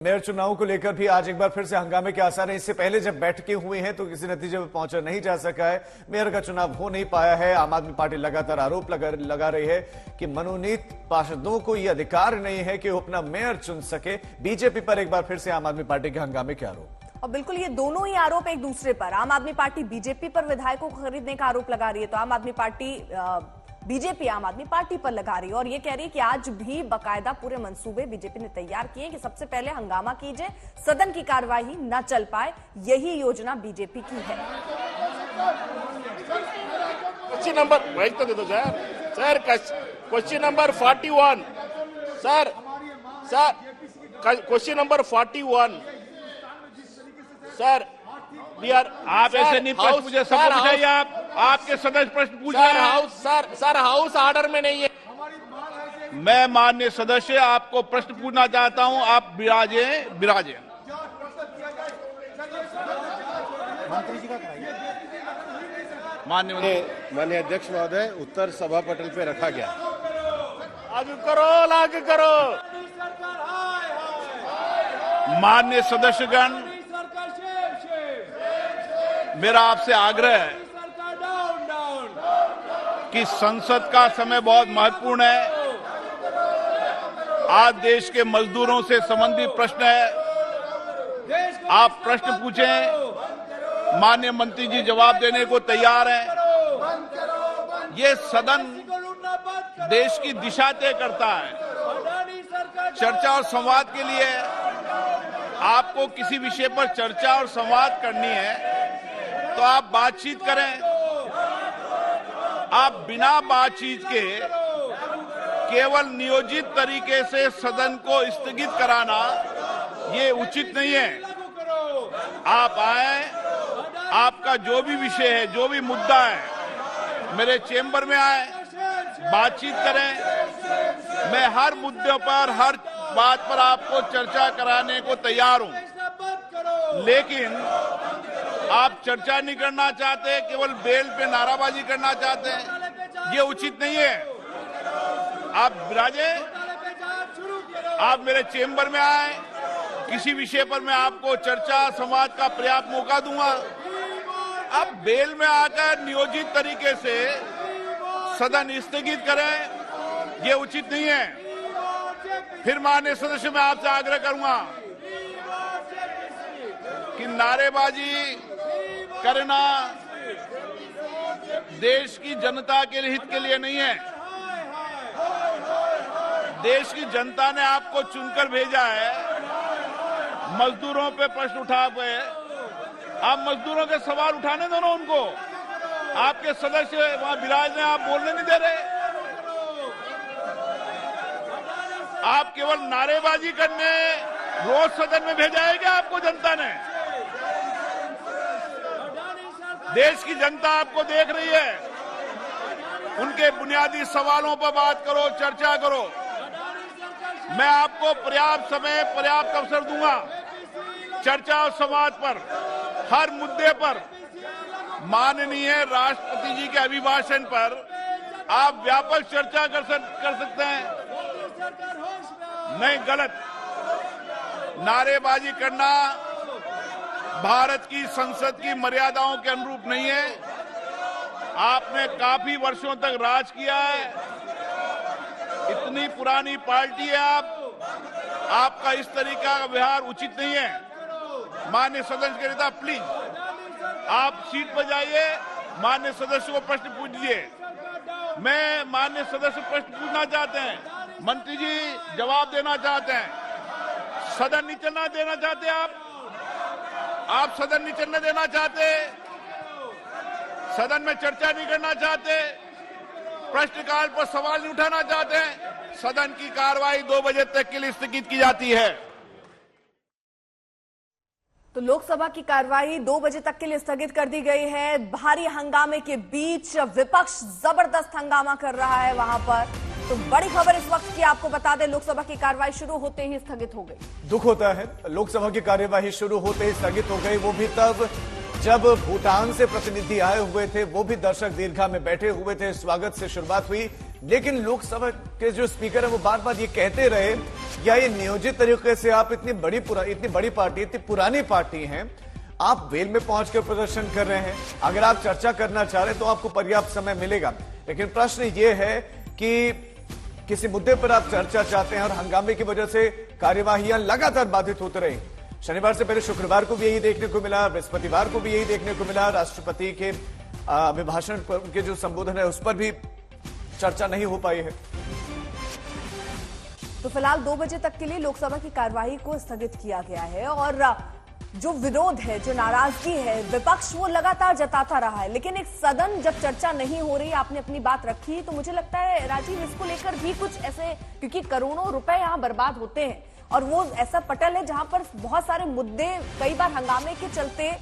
Mayor चुनाव को लेकर भी आज एक बार फिर से हंगामे के आसार हैं। इससे पहले जब बैठकें हुई हैं तो किसी नतीजे पर पहुंचा नहीं जा सका है। मेयर का चुनाव हो नहीं पाया है। आम आदमी पार्टी लगातार आरोप लगा रही है कि मनोनीत पार्षदों को यह अधिकार नहीं है कि वो अपना मेयर चुन सके। बीजेपी पर एक बार फिर से आम आदमी पार्टी के हंगामे के आरोप। और बिल्कुल ये दोनों ही आरोप एक दूसरे पर। आम आदमी पार्टी बीजेपी पर विधायकों को खरीदने का आरोप लगा रही है, तो आम आदमी पार्टी बीजेपी आम आदमी पार्टी पर लगा रही है और ये कह रही है कि आज भी बकायदा पूरे मंसूबे बीजेपी ने तैयार किए कि सबसे पहले हंगामा कीजिए, सदन की कार्यवाही न चल पाए, यही योजना बीजेपी की है। क्वेश्चन नंबर वही तो दे दो sir question number 41 sir question number 41 sir आप ऐसे नहीं प्रश्न पूछे, सबको बताइए। आप आपके सदस्य प्रश्न पूछ रहे हैं। सर हाउस ऑर्डर में नहीं है। मैं माननीय सदस्य आपको प्रश्न पूछना चाहता हूं, आप विराजे। माननीय अध्यक्ष महोदय, उत्तर सभा पटल पे रखा गया। लागू करो। माननीय सदस्यगण, मेरा आपसे आग्रह है कि संसद का समय बहुत महत्वपूर्ण है। आज देश के मजदूरों से संबंधित प्रश्न है। आप प्रश्न पूछें, माननीय मंत्री जी जवाब देने को तैयार हैं। ये सदन देश की दिशा तय करता है। चर्चा और संवाद के लिए आपको किसी विषय पर चर्चा और संवाद करनी है तो आप बातचीत करें। आप बिना बातचीत के केवल नियोजित तरीके से सदन को स्थगित कराना ये उचित नहीं है। आप आए, आपका जो भी विषय है, जो भी मुद्दा है, मेरे चेंबर में आए, बातचीत करें। मैं हर मुद्दे पर, हर बात पर आपको चर्चा कराने को तैयार हूं। लेकिन आप चर्चा नहीं करना चाहते, केवल बेल पे नाराबाजी करना चाहते हैं, ये उचित नहीं है। आप विराजे, आप मेरे चेंबर में आए, किसी विषय पर मैं आपको चर्चा संवाद का पर्याप्त मौका दूंगा। आप बेल में आकर नियोजित तरीके से सदन स्थगित करें, ये उचित नहीं है। फिर माननीय सदस्य, मैं आपसे आग्रह करूंगा कि नारेबाजी करना देश की जनता के हित के लिए नहीं है। देश की जनता ने आपको चुनकर भेजा है। मजदूरों पे प्रश्न उठा पे, आप मजदूरों के सवाल उठाने दो ना उनको। आपके सदस्य वहां विराज ने, आप बोलने नहीं दे रहे। आप केवल नारेबाजी करने रोज सदन में भेजा है क्या आपको जनता ने? देश की जनता आपको देख रही है। उनके बुनियादी सवालों पर बात करो, चर्चा करो। मैं आपको पर्याप्त समय, पर्याप्त अवसर दूंगा चर्चा और संवाद पर, हर मुद्दे पर। माननीय राष्ट्रपति जी के अभिभाषण पर आप व्यापक चर्चा कर सकते हैं। नहीं, गलत। नारेबाजी करना भारत की संसद की मर्यादाओं के अनुरूप नहीं है। आपने काफी वर्षों तक राज किया है, इतनी पुरानी पार्टी है आपका इस तरीका का व्यवहार उचित नहीं है। माननीय सदस्य के नेता, प्लीज आप सीट पर जाइए, माननीय सदस्य को प्रश्न पूछिए। मैं माननीय सदस्य प्रश्न पूछना चाहते हैं, मंत्री जी जवाब देना चाहते हैं। सदन नहीं चलना देना चाहते आप सदन नहीं चलने देना चाहते, सदन में चर्चा नहीं करना चाहते, प्रश्नकाल पर सवाल नहीं उठाना चाहते। सदन की कार्रवाई 2 बजे तक के लिए स्थगित की जाती है। तो लोकसभा की कार्यवाही 2 बजे तक के लिए स्थगित कर दी गई है। भारी हंगामे के बीच विपक्ष जबरदस्त हंगामा कर रहा है वहां पर। तो बड़ी खबर इस वक्त की आपको बता दें, लोकसभा की कार्यवाही शुरू होते ही स्थगित हो गई। दुख होता है, लोकसभा की कार्यवाही शुरू होते ही स्थगित हो गई। वो भी तब जब भूटान से प्रतिनिधि आए हुए थे, वो भी दर्शक दीर्घा में बैठे हुए थे। स्वागत से शुरुआत हुई, लेकिन लोकसभा के जो स्पीकर है वो बार बार ये कहते रहे, या ये नियोजित तरीके से आप इतनी बड़ी पार्टी, इतनी पुरानी पार्टी हैं, आप वेल में पहुंचकर प्रदर्शन कर रहे हैं। अगर आप चर्चा करना चाह रहे हैं तो आपको पर्याप्त समय मिलेगा, लेकिन प्रश्न ये है कि किसी मुद्दे पर आप चर्चा चाहते हैं और हंगामे की वजह से कार्यवाहियां लगातार बाधित होते रही। शनिवार से पहले शुक्रवार को भी यही देखने को मिला, बृहस्पतिवार को भी यही देखने को मिला। राष्ट्रपति के अभिभाषण के जो संबोधन है उस पर भी चर्चा नहीं हो पाई है। तो फिलहाल 2 बजे तक के लिए लोकसभा की कार्यवाही को स्थगित किया गया है और जो विरोध है, जो नाराजगी है, विपक्ष वो लगातार जताता रहा है। लेकिन एक सदन जब चर्चा नहीं हो रही, आपने अपनी बात रखी, तो मुझे लगता है राजीव इसको लेकर भी कुछ ऐसे, क्योंकि करोड़ों रुपए यहां बर्बाद होते हैं और वो ऐसा पटल है जहां पर बहुत सारे मुद्दे कई बार हंगामे के चलते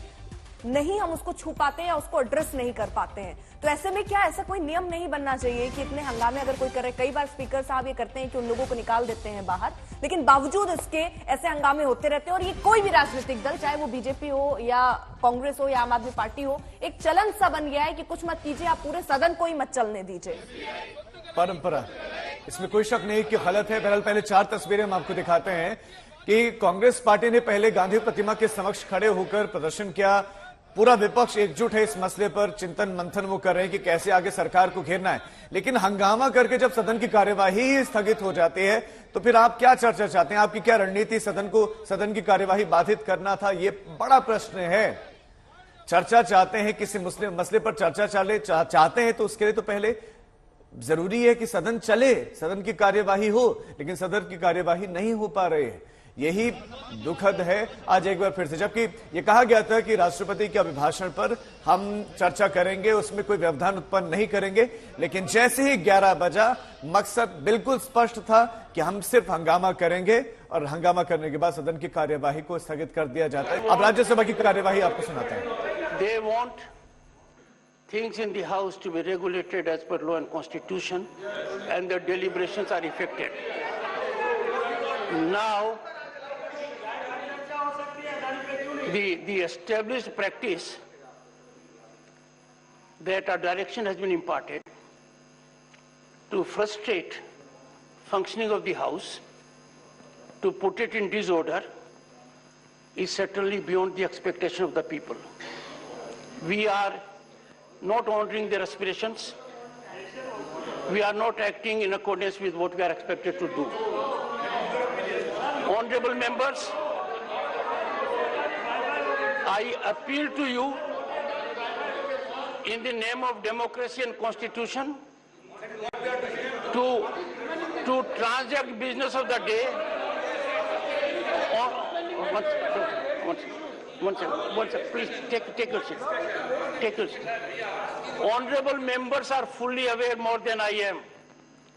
नहीं हम उसको छू पाते हैं या उसको एड्रेस नहीं कर पाते हैं। तो ऐसे में क्या ऐसा कोई नियम नहीं बनना चाहिए कि इतने हंगामे अगर कोई करे? कई बार स्पीकर साहब ये करते हैं कि उन लोगों को निकाल देते हैं बाहर, लेकिन बावजूद इसके ऐसे हंगामे होते रहते हैं और ये कोई भी राजनीतिक दल, चाहे वो बीजेपी हो या कांग्रेस हो या आम आदमी पार्टी हो, एक चलन सा बन गया है कि कुछ मत कीजिए, आप पूरे सदन को ही मत चलने दीजिए। परंपरा, इसमें कोई शक नहीं कि गलत है। बहरहाल पहले 4 तस्वीरें हम आपको दिखाते हैं कि कांग्रेस पार्टी ने पहले गांधी प्रतिमा के समक्ष खड़े होकर प्रदर्शन किया। पूरा विपक्ष एकजुट है इस मसले पर, चिंतन मंथन वो कर रहे हैं कि कैसे आगे सरकार को घेरना है। लेकिन हंगामा करके जब सदन की कार्यवाही ही स्थगित हो जाती है तो फिर आप क्या चर्चा चाहते हैं? आपकी क्या रणनीति? सदन की कार्यवाही बाधित करना था, ये बड़ा प्रश्न है। चर्चा चाहते हैं, किसी मसले पर चर्चा चाहते हैं तो उसके लिए तो पहले जरूरी है कि सदन चले, सदन की कार्यवाही हो, लेकिन सदन की कार्यवाही नहीं हो पा रही है। यही दुखद है आज एक बार फिर से, जबकि ये कहा गया था कि राष्ट्रपति के अभिभाषण पर हम चर्चा करेंगे, उसमें कोई व्यवधान उत्पन्न नहीं करेंगे। लेकिन जैसे ही 11 बजा, मकसद बिल्कुल स्पष्ट था कि हम सिर्फ हंगामा करेंगे और हंगामा करने के बाद सदन की कार्यवाही को स्थगित कर दिया जाता है। अब राज्यसभा की कार्यवाही आपको सुनाते हैं। They want things in the house to be regulated as per law and constitution, and the deliberations are effected. Now, the established practice that our direction has been imparted to frustrate functioning of the House, to put it in disorder, is certainly beyond the expectation of the people. We are not honoring their aspirations. We are not acting in accordance with what we are expected to do. Honorable members, I appeal to you in the name of democracy and constitution to transact business of the day. One second, please take your seat. Take your seat. Honorable members are fully aware more than I am,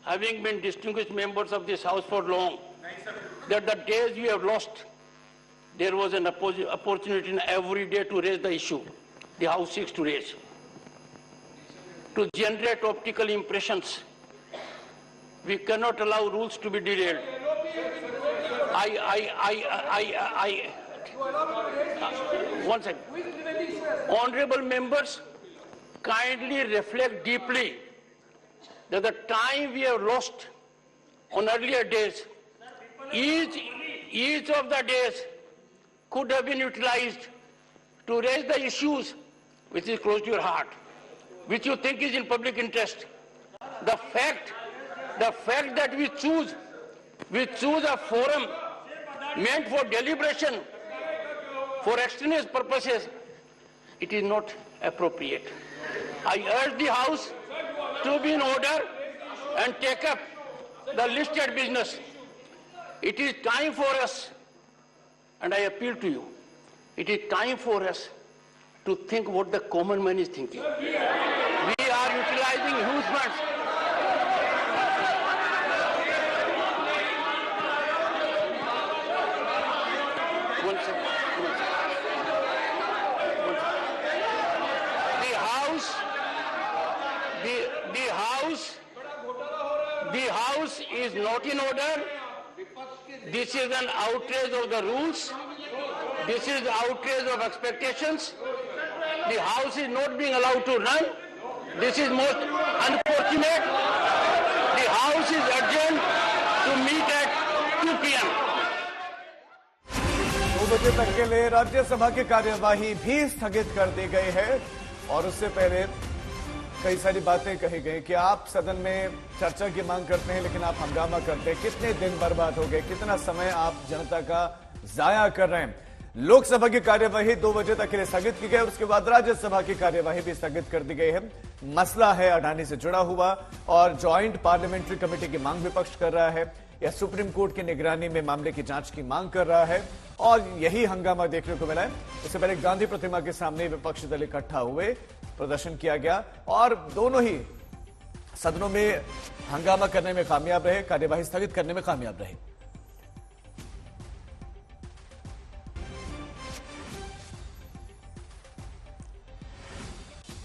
having been distinguished members of this House for long, that the days we have lost, there was an opportunity in every day to raise the issue the House seeks to raise, to generate optical impressions. We cannot allow rules to be derailed. One second. Honorable members, kindly reflect deeply that the time we have lost on earlier days, each of the days could have been utilized to raise the issues which is close to your heart, which you think is in public interest. The fact that we choose a forum meant for deliberation for extraneous purposes, it is not appropriate. I urge the House to be in order and take up the listed business. It is time for us, and I appeal to you, it is time for us to think what the common man is thinking. We are utilizing huge funds. One second. The House is not in order. This is an outrage of the rules. This is outrage of expectations. The House is not being allowed to run. This is most unfortunate. House is adjourned to meet at 2 p.m. 2 बजे तक के लिए राज्यसभा की कार्यवाही भी स्थगित कर दी गई है और उससे पहले कई सारी बातें कही गई कि आप सदन में चर्चा की मांग करते हैं लेकिन आप हंगामा करते हैं। कितने दिन बर्बाद हो गए, कितना समय आप जनता का जाया कर रहे हैं। लोकसभा की कार्यवाही 2 बजे तक के लिए स्थगित की गई और उसके बाद राज्यसभा की कार्यवाही भी स्थगित कर दी गई है। मसला है अडानी से जुड़ा हुआ और ज्वाइंट पार्लियामेंट्री कमेटी की मांग विपक्ष कर रहा है या सुप्रीम कोर्ट की निगरानी में मामले की जांच की मांग कर रहा है और यही हंगामा देखने को मिला है। इससे पहले गांधी प्रतिमा के सामने विपक्षी दल इकट्ठा हुए, प्रदर्शन किया गया और दोनों ही सदनों में हंगामा करने में कामयाब रहे, कार्यवाही स्थगित करने में कामयाब रहे।